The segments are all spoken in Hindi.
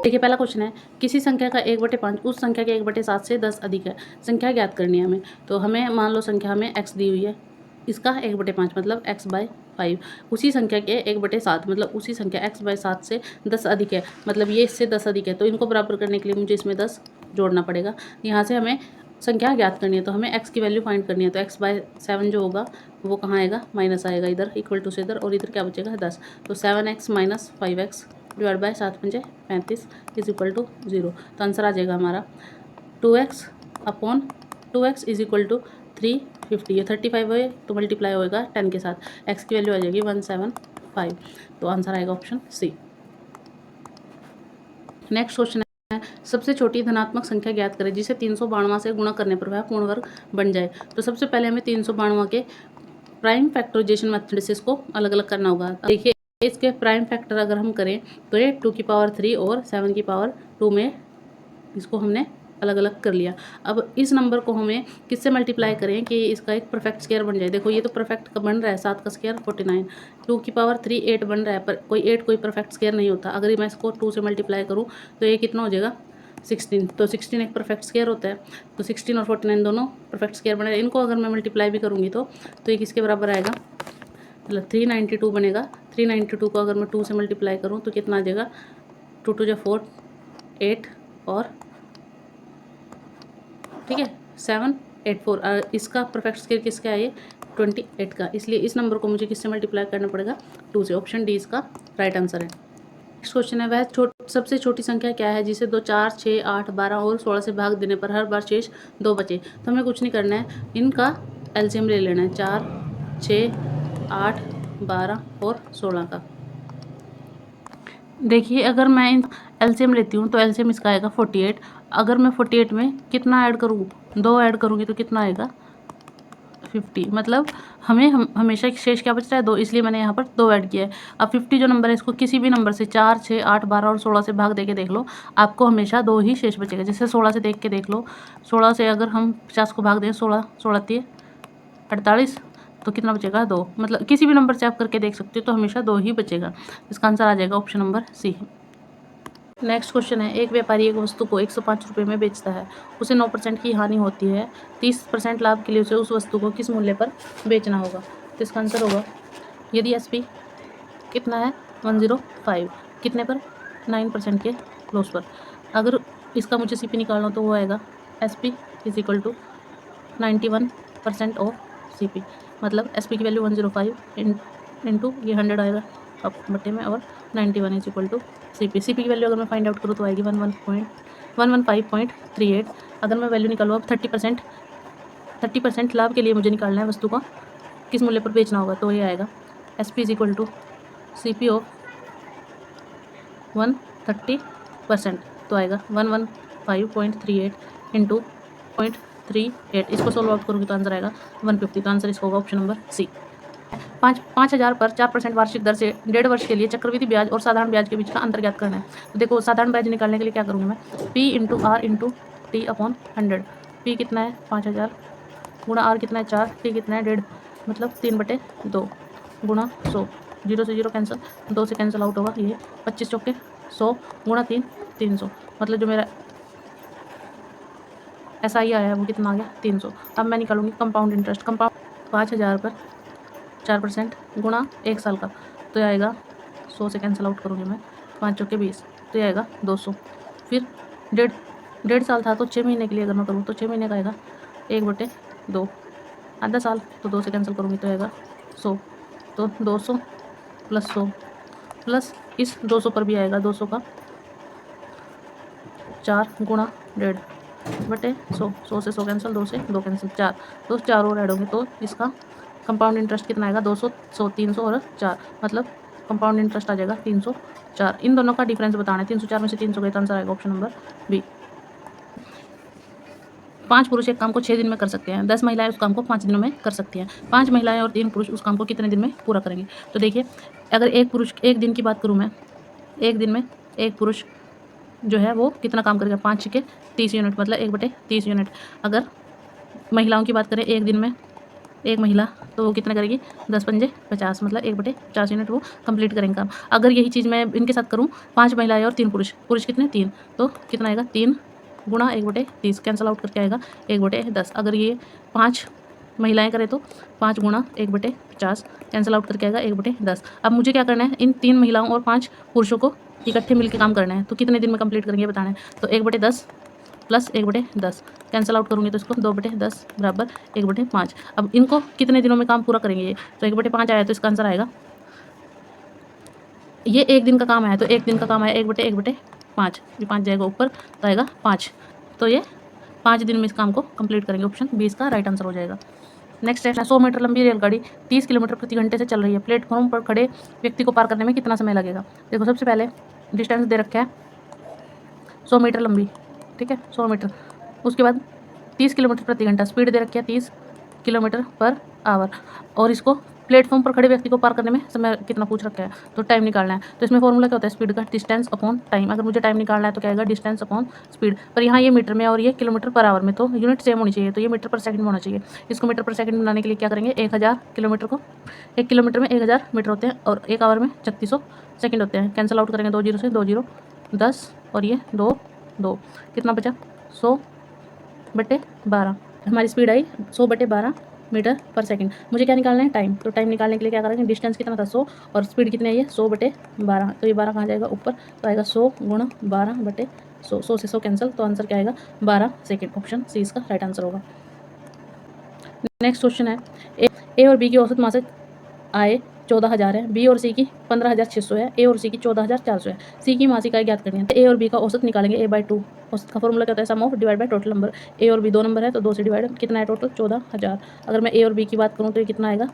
देखिए पहला क्वेश्चन है, किसी संख्या का 1/5 उस संख्या के 1/7 से 10 अधिक है। संख्या ज्ञात करनी है हमें। तो हमें मान लो संख्या हमें x दी हुई है, इसका 1/5 मतलब x/5। उसी संख्या के 1/7 मतलब उसी संख्या x/7 से 10 अधिक है, मतलब ये इससे 10 अधिक है। तो इनको बराबर करने के लिए मुझे इसमें 10 जोड़ना पड़ेगा। यहाँ से हमें संख्या ज्ञात करनी है, तो हमें x की वैल्यू फाइंड करनी है। तो x/7 जो होगा वो कहाँ आएगा, माइनस आएगा इधर, इक्वल टू से इधर, और इधर क्या बचेगा 10। तो 7x - 5x डिवाइड बाय 7 पंजे 35 इज इक्वल टू 0। तो आंसर आ जाएगा हमारा 2x upon 2x is equal to 350। ये 35 है तो मल्टीप्लाई होएगा 10 के साथ, x की वैल्यू आ जाएगी 175। तो आंसर आएगा ऑप्शन सी। नेक्स्ट क्वेश्चन है, सबसे छोटी धनात्मक संख्या ज्ञात करें जिसे 392 से गुणा करने पर वह पूर्ण वर्ग बन जाए। तो सबसे पहले हमें 392 के प्राइम फैक्टराइजेशन मेथड से इसको अलग अलग करना होगा। देखिए इसके प्राइम फैक्टर अगर हम करें तो ये 2 की पावर 3 और 7 की पावर 2 में इसको हमने अलग अलग कर लिया। अब इस नंबर को हमें किससे मल्टीप्लाई करें कि इसका एक परफेक्ट स्क्वायर बन जाए। देखो ये तो परफेक्ट बन रहा है, 7 का स्क्वायर 49, 2 की पावर 3 8 बन रहा है, पर कोई 8 कोई परफेक्ट स्क्वायर नहीं होता। अगर मैं इसको 2 से मल्टीप्लाई करूँ तो ये कितना हो जाएगा 16। तो 16 एक परफेक्ट स्क्वायर होता है। तो 16 और 49 दोनों परफेक्ट स्क्वायर बने। इनको अगर मैं मल्टीप्लाई भी करूँगी तो ये किसके बराबर आएगा, मतलब 392 बनेगा। 392 को अगर मैं 2 से मल्टीप्लाई करूँ तो कितना आ जाएगा, 2 2 4 8 और ठीक है 7 8 4। इसका परफेक्ट स्क्वायर किसका है, ये 28 का। इसलिए इस नंबर को मुझे किससे मल्टीप्लाई करना पड़ेगा, 2 से। ऑप्शन डी इसका राइट आंसर है। नेक्स्ट क्वेश्चन है, वह सबसे छोटी संख्या क्या है जिसे 2 4 6 8 12 और 16 से भाग देने पर हर बार शेष 2 बचे। तो हमें कुछ नहीं करना है, इनका एलसीएम ले लेना है, 4 6 8 12 और 16 का। देखिए अगर मैं इन एलसीएम लेती हूँ तो एलसीएम इसका आएगा 48। अगर मैं 48 में कितना ऐड करूँ, 2 ऐड करूँगी तो कितना आएगा 50। मतलब हमें हमेशा शेष क्या बच रहा है 2, इसलिए मैंने यहाँ पर 2 ऐड किया है। अब 50 जो नंबर है इसको किसी भी नंबर से 4 6 8 12 और 16 से भाग दे के देख लो, आपको हमेशा 2 ही शेष बचेगा। जैसे 16 से देख के देख लो, 16 से अगर हम 50 को भाग दें, 16 16 48, तो कितना बचेगा 2। मतलब किसी भी नंबर से आप करके देख सकते हो, तो हमेशा 2 ही बचेगा। इसका आंसर आ जाएगा option number C. Next question है, एक व्यापारी एक वस्तु को 105 रुपये में बेचता है, उसे 9% की हानि होती है। 30% लाभ के लिए उसे उस वस्तु को किस मूल्य पर बेचना होगा। तो इसका आंसर होगा, यदि एसपी कितना है 105, कितने पर 9% के लॉस पर। अगर इसका मुझे सीपी निकालना हो तो वो आएगा SP is equal to 91% of CP. मतलब एसपी की वैल्यू 105 इंटू ये 100 आएगा अब बटे में, और 91 is equal to CP. CP की वैल्यू अगर मैं फाइंड आउट करूँ तो आएगी 115.38। अगर मैं वैल्यू निकालूँ अब 30% लाभ के लिए मुझे निकालना है वस्तु को किस मूल्य पर बेचना होगा। तो ये आएगा S P is equal to C P of 130%। तो आएगा 115.38 इंटू 0.38। इसको सोल्व आउट करूँगी तो आंसर आएगा 150। तो आंसर इसका होगा ऑप्शन नंबर सी। 5,000 पर 4% वार्षिक दर से 1.5 वर्ष के लिए चक्रवृद्धि ब्याज और साधारण ब्याज के बीच का अंतर ज्ञात करना है। तो देखो साधारण ब्याज निकालने के लिए क्या करूँगी मैं, P into R into T upon 100। P कितना है 5,000 गुणा R कितना है 4, T कितना है 1.5, मतलब 3/2 गुणा 100। 0 से 0 कैंसिल, 2 से कैंसिल आउट होगा, ये 25 चौके 100 गुणा 3 300। मतलब जो मेरा SI आया है वो कितना आ गया 300। अब मैं निकालूंगी कंपाउंड इंटरेस्ट। कंपाउंड 5,000 पर 4% गुणा 1 साल का, तो ये आएगा 100 से कैंसिल आउट करूँगी मैं, 5 चौके 20, तो ये आएगा 200। फिर 1.5 साल था तो 6 महीने के लिए अगर मैं करूँ तो 6 महीने का आएगा 1/2। आधा साल तो 2 से कैंसिल करूँगी तो आएगा 100। तो 200 प्लस 100 प्लस इस 200 पर भी आएगा 200 का 4 गुणा 1.5/100। 100 से 100 कैंसिल, 2 से 2 कैंसिल, 4 तो 4 और ऐड होंगे। तो इसका कंपाउंड इंटरेस्ट कितना आएगा 200 100 300 और 4, मतलब कंपाउंड इंटरेस्ट आ जाएगा 304। इन दोनों का डिफरेंस बताना है। 304 में से 300 गए तो आंसर आएगा ऑप्शन नंबर बी। 5 पुरुष एक काम को 6 दिन में कर सकते हैं, 10 महिलाएं उस काम को 5 दिनों में कर सकती हैं। 5 महिलाएं और 3 पुरुष उस काम को कितने दिन में पूरा करेंगे। तो देखिए अगर एक पुरुष एक दिन की बात करूँ मैं, एक दिन में एक पुरुष जो है वो कितना काम करेगा, 5 30 यूनिट, मतलब 1/30 यूनिट। अगर महिलाओं की बात करें एक दिन में एक महिला, तो वो कितना करेगी 10 पंजे 50, मतलब 1/50 यूनिट वो कंप्लीट करेंगे काम। अगर यही चीज़ मैं इनके साथ करूँ, 5 महिलाएं और 3 पुरुष, पुरुष कितने 3, तो कितना आएगा 3 गुणा 1/30, कैंसिल आउट करके आएगा 1/10। अगर ये 5 महिलाएं करें तो 5 गुणा 1/50, कैंसिल आउट करके आएगा 1/10। अब मुझे क्या करना है, इन 3 महिलाओं और 5 पुरुषों को इकट्ठे मिलकर काम करना है, तो कितने दिन में कंप्लीट करेंगे बताना है। तो 1/10 प्लस 1/10, कैंसिल आउट करूँगी तो इसको 2/10 बराबर 1/5। अब इनको कितने दिनों में काम पूरा करेंगे ये, तो 1/5 आया तो इसका आंसर आएगा, ये 1 दिन का काम आया तो 1 दिन का काम आया 1/5, ये 5 जाएगा ऊपर तो आएगा 5, तो ये 5 दिन में इस काम को कंप्लीट करेंगे। ऑप्शन बी इसका राइट आंसर हो जाएगा। नेक्स्ट है, 100 मीटर लंबी रेलगाड़ी 30 किलोमीटर प्रति घंटे से चल रही है, प्लेटफॉर्म पर खड़े व्यक्ति को पार करने में कितना समय लगेगा। देखो सबसे पहले डिस्टेंस दे रखा है 100 मीटर लंबी, ठीक है 100 मीटर, उसके बाद 30 किलोमीटर प्रति घंटा स्पीड दे रखी है 30 किलोमीटर पर आवर, और इसको प्लेटफॉर्म पर खड़े व्यक्ति को पार करने में समय कितना पूछ रखा है, तो टाइम निकालना है। तो इसमें फॉर्मूला क्या होता है स्पीड का, डिस्टेंस अपॉन टाइम। अगर मुझे टाइम निकालना है तो क्या आएगा डिस्टेंस अपॉन स्पीड, पर यहाँ ये मीटर में और ये किलोमीटर पर आवर में, तो यूनिट सेम होनी चाहिए, तो ये मीटर पर सेकंड में होना चाहिए। इसको मीटर पर सेकंड बनाने के लिए क्या करेंगे, 1000 किलोमीटर को, 1 किलोमीटर में 1000 मीटर होते हैं और 1 आवर में 3600 सेकंड होते हैं। कैंसिल आउट करेंगे 2 जीरो से, 2 जीरो 10 और ये 2 2, कितना बचा 100/12, हमारी स्पीड आई 100/12 मीटर पर सेकंड। मुझे क्या निकालना है टाइम, तो टाइम निकालने के लिए क्या करेंगे, डिस्टेंस कितना था 100 और स्पीड कितनी आई है 100/12, तो ये 12 कहाँ जाएगा ऊपर, तो आएगा 100 गुणा 12/100, 100 से 100 कैंसिल, तो आंसर क्या आएगा 12 सेकंड। ऑप्शन सी इसका राइट आंसर होगा। नेक्स्ट क्वेश्चन है, ए और बी की औसत मासिक आय 14,000 है, बी और सी की 15,600 है, ए और सी की 14,400 है, सी की मासिक आय ज्ञात करनी है। तो ए और बी का औसत निकालेंगे a/2, औसत का फॉर्मूला क्या होता है, sum of divide by total number. A और बी 2 नंबर है तो 2 से डिवाइड, कितना है टोटल 14,000। अगर मैं ए और बी की बात करूँ तो ये कितना आएगा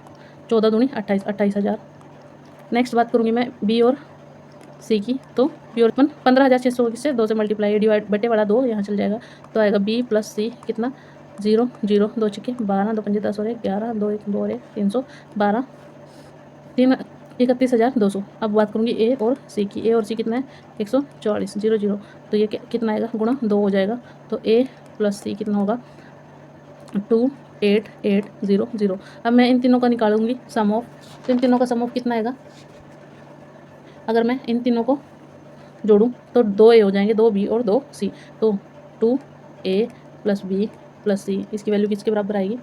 14 दूनी 28, 28,000। नेक्स्ट बात करूँगी मैं बी और सी की, तो बी और 15,600 से 2 से मल्टीप्लाई, डिवाइड बटे वाला 2 यहाँ चल जाएगा, तो आएगा बी प्लस सी कितना 0 0, 2 छक्के 12, 2 पंजे 10 और 1 11, 2 1 2 और 1 312, 31,200। अब बात करूँगी ए और सी की, ए और सी कितना है 144 0 0, तो ये कितना आएगा गुणा 2 हो जाएगा, तो ए प्लस सी कितना होगा 28,800 0। अब मैं इन तीनों का निकालूंगी सम ऑफ, तो इन तीनों का सम ऑफ कितना आएगा, अगर मैं इन तीनों को जोड़ूं तो 2 ए हो जाएंगे, 2 बी और 2 सी, तो 2a प्लस बी प्लस सी, इसकी वैल्यू किसके बराबर आएगी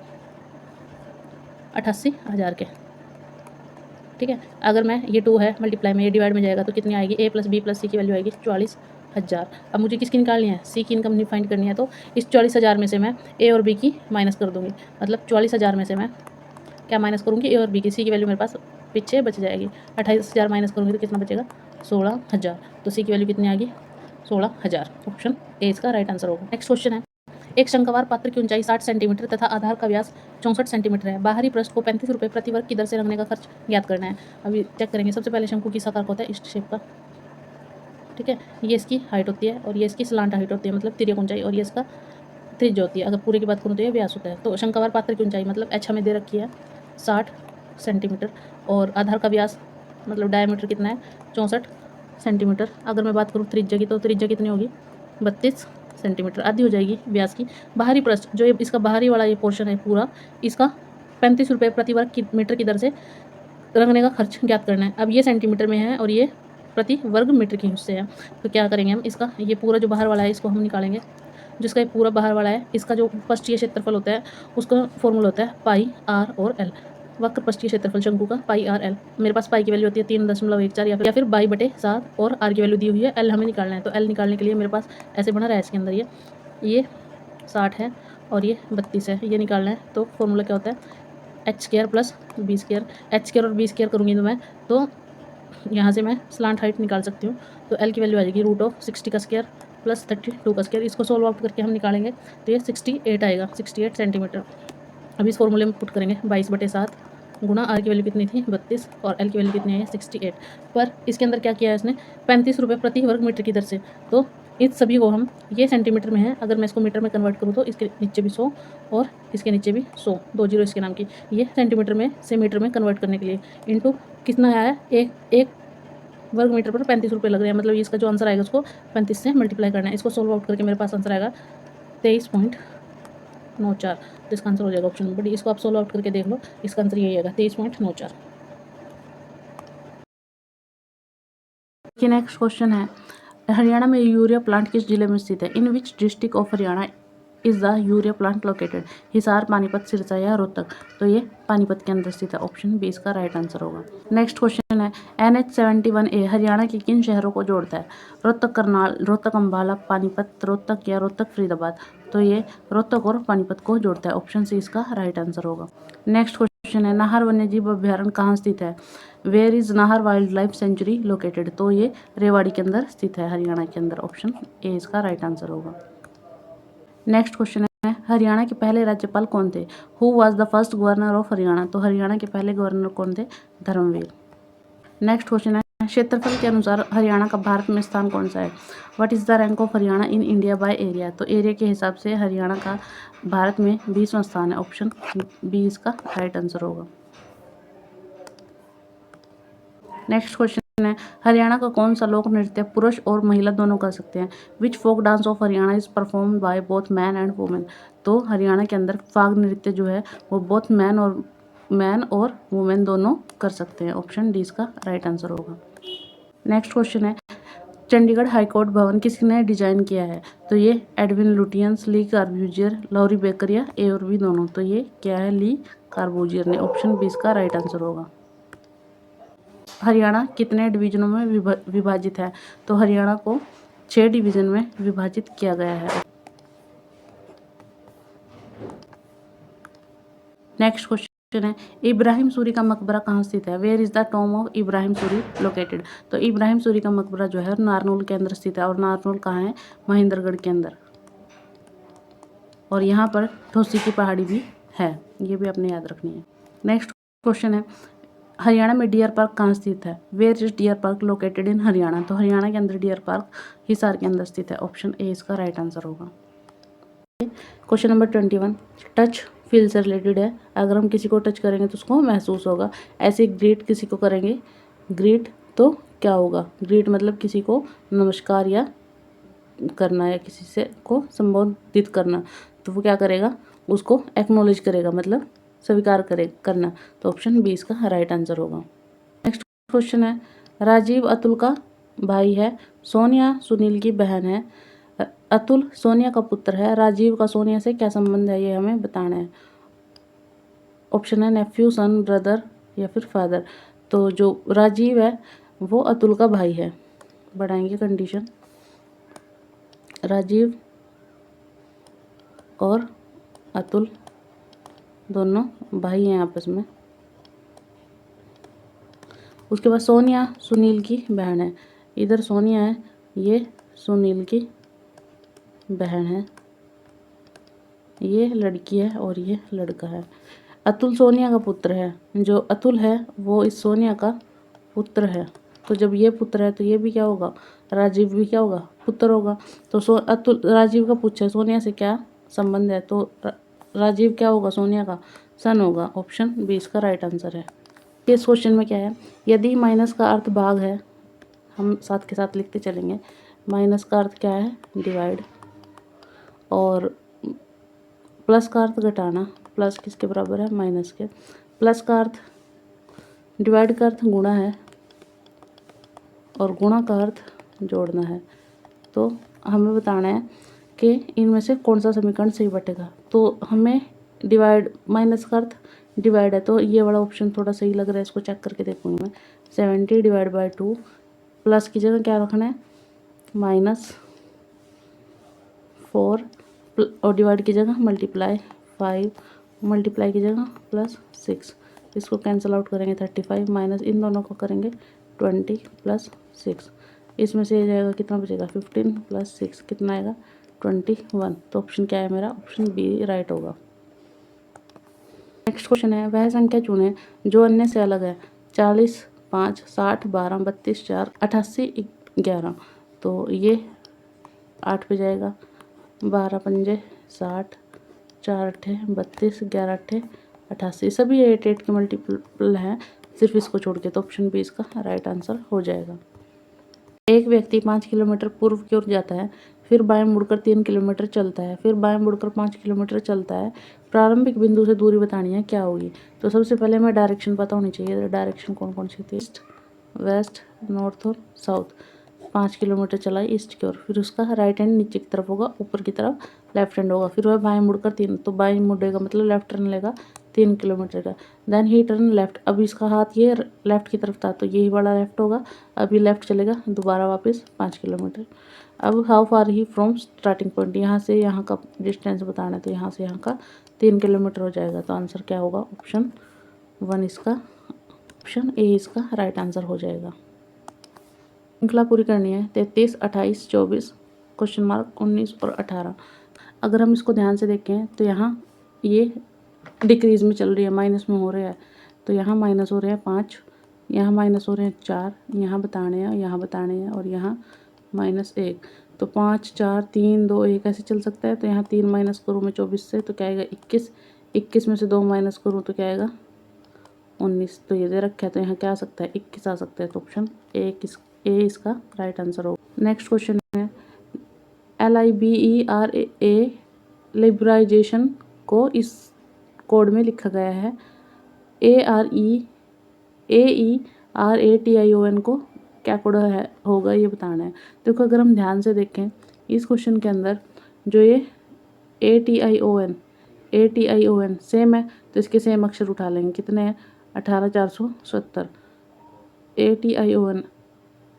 88,000 के, ठीक है। अगर मैं ये 2 है मल्टीप्लाई में, ये डिवाइड में जाएगा तो कितनी आएगी, ए प्लस बी प्लस सी की वैल्यू आएगी 44,000। अब मुझे किसकी निकालनी है, सी की इनकम फाइंड करनी है, तो इस 44,000 में से मैं ए और बी की माइनस कर दूंगी, मतलब 44,000 में से मैं क्या माइनस करूँगी, ए और बी की, सी की वैल्यू मेरे पास पीछे बच जाएगी, 28,000 माइनस करूँगी तो कितना बचेगा 16,000, तो सी की वैल्यू कितनी आएगी 16,000। ऑप्शन ए इसका राइट आंसर होगा। नेक्स्ट क्वेश्चन है, एक शंक्वाकार पात्र की ऊंचाई 60 सेंटीमीटर तथा आधार का व्यास 64 सेंटीमीटर है, बाहरी पृष्ठ को 35 रुपये प्रति वर्ग की दर से रंगने का खर्च ज्ञात करना है। अभी चेक करेंगे, सबसे पहले शंकु की आकार होता है इस शेप का, ठीक है, ये इसकी हाइट होती है और ये इसकी स्लांट हाइट होती है, मतलब तिर्यक ऊंचाई, और ये इसका त्रिज्या होती है। अगर पूरे की बात करूँ तो ये व्यास होता है। तो शंक्वाकार पात्र की ऊंचाई मतलब एच हमें दे रखी है 60 सेंटीमीटर, और आधार का व्यास मतलब डायमीटर कितना है 64 सेंटीमीटर। अगर मैं बात करूँ त्रिज्या की, तो त्रिज्या कितनी होगी 32 सेंटीमीटर, आधी हो जाएगी व्यास की। बाहरी पृष्ठ जो ये इसका बाहरी वाला ये पोर्शन है पूरा, इसका 35 रुपये प्रति वर्ग मीटर की दर से रंगने का खर्च ज्ञात करना है। अब ये सेंटीमीटर में है और ये प्रति वर्ग मीटर के हिस्से है, तो क्या करेंगे हम, इसका ये पूरा जो बाहर वाला है इसको हम निकालेंगे, जिसका ये पूरा बाहर वाला है, इसका जो पृष्ठीय क्षेत्रफल होता है उसका फॉर्मूला होता है पाई आर और एल, वक्र पृष्ठीय क्षेत्रफल शंकु का पाई आर एल। मेरे पास पाई की वैल्यू होती है 3.14 या फिर 22/7, और आर की वैल्यू दी हुई है, एल हमें निकालना है। तो एल निकालने के लिए मेरे पास ऐसे बना रहा है इसके अंदर, ये 60 है और ये 32 है, ये निकालना है। तो फॉर्मूला क्या होता है h² प्लस b², h² और b² करूँगी तो मैं, तो यहाँ से मैं स्लांट हाइट निकाल सकती हूँ। तो एल की वैल्यू आ जाएगी √60 का स्क्वायर प्लस 32 का स्क्वायर, इसको सॉल्व आउट करके हम निकालेंगे तो ये 68 आएगा, 68 सेंटीमीटर। अब इस फॉर्मूले में पुट करेंगे 22/7 गुणा आर की वैल्यू कितनी थी 32 और एल की वैल्यू कितनी है 68, पर इसके अंदर क्या किया है इसने 35 रुपये प्रति वर्ग मीटर की दर से। तो इस सभी को हम, ये सेंटीमीटर में है, अगर मैं इसको मीटर में कन्वर्ट करूँ तो इसके नीचे भी 100 और इसके नीचे भी 100, 2 जीरो इसके नाम की, ये सेंटीमीटर में से मीटर में कन्वर्ट करने के लिए इंटू कितना आया है, एक वर्ग मीटर पर 35 रुपये लग रहे हैं, मतलब इसका जो आंसर आएगा उसको 35 से मल्टीप्लाई करना है। इसको सोल्व आउट करके मेरे पास आंसर आएगा 23.5 23.94। तो इसका आंसर हो जाएगा ऑप्शन नंबर डी। इसको आप सोल्व आउट करके देख लो, इसका आंसर यही आएगा 23.94। नेक्स्ट क्वेश्चन है, हरियाणा में यूरिया प्लांट किस जिले में स्थित है? In which district of Haryana is the urea plant located? Hisar, Panipat, Sirsa या रोहतक? तो ये पानीपत के अंदर स्थित है, ऑप्शन बी इसका राइट आंसर होगा। नेक्स्ट क्वेश्चन है, NH71A हरियाणा के किन शहरों को जोड़ता है? रोहतक, करनाल, रोहतक अम्बाला, पानीपत, रोहतक या रोहतक फरीदाबाद? तो ये रोहतक और पानीपत को जोड़ता है, ऑप्शन सी इसका राइट आंसर होगा। नेक्स्ट क्वेश्चन है, नाहर वन्यजीव अभ्यारण्य कहाँ स्थित है? Where is Nahar wildlife sanctuary located? तो ये रेवाड़ी के अंदर स्थित है, हरियाणा के अंदर, ऑप्शन ए इसका राइट आंसर होगा। नेक्स्ट क्वेश्चन है, हरियाणा के पहले राज्यपाल कौन थे? Who was the first governor of Haryana? तो हरियाणा के पहले गवर्नर कौन थे? धर्मवीर। नेक्स्ट क्वेश्चन है, क्षेत्रफल के अनुसार हरियाणा का भारत में स्थान कौन सा है? What is the rank of Haryana in India by area? तो एरिया के हिसाब से हरियाणा का भारत में 20वां स्थान है, ऑप्शन बी इसका राइट आंसर होगा। नेक्स्ट क्वेश्चन है, हरियाणा का कौन सा लोक नृत्य पुरुष और महिला दोनों कर सकते हैं? Which folk dance of Haryana is perform by both man and women? तो हरियाणा के अंदर फाग नृत्य जो है वो बोथ मैन और वुमेन दोनों कर सकते हैं, ऑप्शन डी इसका राइट आंसर होगा। नेक्स्ट क्वेश्चन है, चंडीगढ़ हाईकोर्ट भवन किसने डिजाइन किया है? तो ये एडविन लुटियंस, ली कार्बूजियर, लॉरी बेकर या ए और बी दोनों? तो ये क्या है, ली कार्बूजियर ने, ऑप्शन बी इसका राइट आंसर होगा। हरियाणा कितने डिवीजनों में विभाजित है? तो हरियाणा को 6 डिवीजन में विभाजित किया गया है। नेक्स्ट क्वेश्चन है, इब्राहिम सूरी का मकबरा कहाँ स्थित है? Where is the tomb of Ibrahim Suri located? तो इब्राहिम सूरी का मकबरा जो है नारनौल के अंदर स्थित है, और नारनौल कहाँ है? महेंद्रगढ़ के अंदर, और यहाँ पर ठोसी की पहाड़ी भी है, ये भी आपने याद रखनी है। नेक्स्ट क्वेश्चन है, हरियाणा में डियर पार्क कहाँ स्थित है? Where is deer park located in Haryana? तो हरियाणा के अंदर डियर पार्क हिसार के अंदर स्थित है, ऑप्शन ए इसका राइट आंसर होगा। क्वेश्चन नंबर 21, टच फील से रिलेटेड है। अगर हम किसी को टच करेंगे तो उसको महसूस होगा। ऐसे ग्रीट किसी को करेंगे, ग्रीट तो क्या होगा? ग्रीट मतलब किसी को नमस्कार या करना, या किसी से को संबोधित करना, तो वो क्या करेगा? उसको एक्नॉलेज करेगा, मतलब स्वीकार करना, तो ऑप्शन बी इसका राइट आंसर होगा। नेक्स्ट क्वेश्चन है, राजीव अतुल का भाई है, सोनिया सुनील की बहन है, अतुल सोनिया का पुत्र है, राजीव का सोनिया से क्या संबंध है, ये हमें बताना है। ऑप्शन है नेफ्यू, सन, ब्रदर या फिर फादर। तो जो राजीव है वो अतुल का भाई है। बढ़ाएंगे कंडीशन, राजीव और अतुल दोनों भाई हैं आपस में। उसके बाद सोनिया सुनील की बहन है, इधर सोनिया है, ये सुनील की बहन है, ये लड़की है और ये लड़का है। अतुल सोनिया का पुत्र है, जो अतुल है वो इस सोनिया का पुत्र है, तो जब ये पुत्र है तो ये भी क्या होगा? राजीव भी क्या होगा? पुत्र होगा। तो अतुल राजीव का पूछा है सोनिया से क्या संबंध है, तो राजीव क्या होगा? सोनिया का सन होगा, ऑप्शन बी इसका राइट आंसर है। इस क्वेश्चन में क्या है, यदि माइनस का अर्थ भाग है, हम साथ के साथ लिखते चलेंगे, माइनस का अर्थ क्या है? डिवाइड, और प्लस का अर्थ घटाना, प्लस किसके बराबर है? माइनस के। प्लस का अर्थ, डिवाइड का अर्थ गुणा है, और गुणा का अर्थ जोड़ना है। तो हमें बताना है कि इनमें से कौन सा समीकरण सही बटेगा। तो हमें डिवाइड, माइनस का अर्थ डिवाइड है, तो ये वाला ऑप्शन थोड़ा सही लग रहा है, इसको चेक करके देखूंगी मैं। 70 डिवाइड बाई 2, प्लस की जगह क्या रखना है? -4, और डिवाइड की जगह मल्टीप्लाई 5, मल्टीप्लाई की जगह +6। इसको कैंसिल आउट करेंगे 35, माइनस इन दोनों को करेंगे 20 + 6। इसमें से ये जाएगा, कितना बचेगा? 15 + 6 कितना आएगा? 21। तो ऑप्शन क्या है मेरा? ऑप्शन बी राइट होगा। नेक्स्ट क्वेश्चन है, वह संख्या चुनें जो अन्य से अलग है। 40, 5, 60, 12, 32, 4, 88, 11। तो ये 8 पे जाएगा, 12 पंजे 60, 4 अट्ठे 32, 11 अट्ठे 88, सभी 8 के मल्टीपल हैं सिर्फ इसको छोड़ के, तो ऑप्शन बी इसका राइट आंसर हो जाएगा। एक व्यक्ति 5 किलोमीटर पूर्व की ओर जाता है, फिर बाएं मुड़कर 3 किलोमीटर चलता है, फिर बाएं मुड़कर 5 किलोमीटर चलता है। प्रारंभिक बिंदु से दूरी बतानी है, क्या होगी? तो सबसे पहले हमें डायरेक्शन पता होनी चाहिए। डायरेक्शन कौन कौन सी थी? ईस्ट, वेस्ट, नॉर्थ और साउथ। 5 किलोमीटर चला ईस्ट की ओर, फिर उसका राइट हैंड नीचे की तरफ होगा, ऊपर की तरफ लेफ्ट हैंड होगा। फिर वह बाएं मुड़कर 3, तो बाएं मुड़ेगा मतलब लेफ्ट टर्न लेगा 3 किलोमीटर का। देन ही टर्न लेफ्ट, अब इसका हाथ ये लेफ्ट की तरफ था तो यही वाला लेफ्ट होगा, अभी लेफ्ट चलेगा दोबारा वापस 5 किलोमीटर। अब how far he from starting point, यहाँ से यहाँ का डिस्टेंस बताना है, तो यहाँ से यहाँ का 3 किलोमीटर हो जाएगा। तो आंसर क्या होगा? ऑप्शन 1 इसका, ऑप्शन ए इसका राइट आंसर हो जाएगा। श्रृंखला पूरी करनी है 33, 28, 24, क्वेश्चन मार्क 19 और 18। अगर हम इसको ध्यान से देखें तो यहाँ ये डिक्रीज में चल रही है, माइनस में हो रहा है, तो यहाँ माइनस हो रहे हैं 5, यहाँ माइनस हो रहे हैं 4, यहाँ बताने हैं, यहाँ बताने हैं, और यहाँ -1। तो 5, 4, 3, 2, 1 ऐसे चल सकता है। तो यहाँ 3 माइनस करूँ मैं 24 से तो क्या आएगा? 21। 21 में से 2 माइनस करूँ तो क्या आएगा? 19। तो ये दे रखा है, तो यहाँ क्या आ सकता है? 21 आ सकता है। तो ऑप्शन ए इसका राइट आंसर होगा। नेक्स्ट क्वेश्चन है LIBERA लिबराइजेशन को इस कोड में लिखा गया है। AERATION को क्या कोड है होगा ये बताना है। देखो अगर हम ध्यान से देखें इस क्वेश्चन के अंदर जो ये ATION सेम है, तो इसके सेम अक्षर उठा लेंगे। कितने हैं? 18470। ATION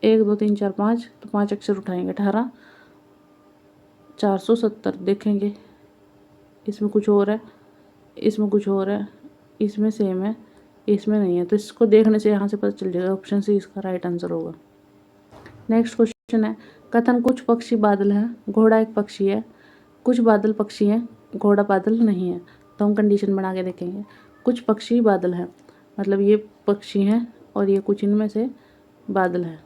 1 2 3 4 5, तो 5 अक्षर उठाएंगे। 18470 देखेंगे, इसमें कुछ और है, इसमें कुछ और है, इसमें सेम है, इसमें नहीं है। तो इसको देखने से यहाँ से पता चल जाएगा, ऑप्शन सी इसका राइट आंसर होगा। नेक्स्ट क्वेश्चन है कथन कुछ पक्षी बादल हैं, घोड़ा एक पक्षी है। कुछ बादल पक्षी हैं, घोड़ा बादल नहीं है। तो हम कंडीशन बना के देखेंगे। कुछ पक्षी बादल हैं, मतलब ये पक्षी हैं और ये कुछ इनमें से बादल है,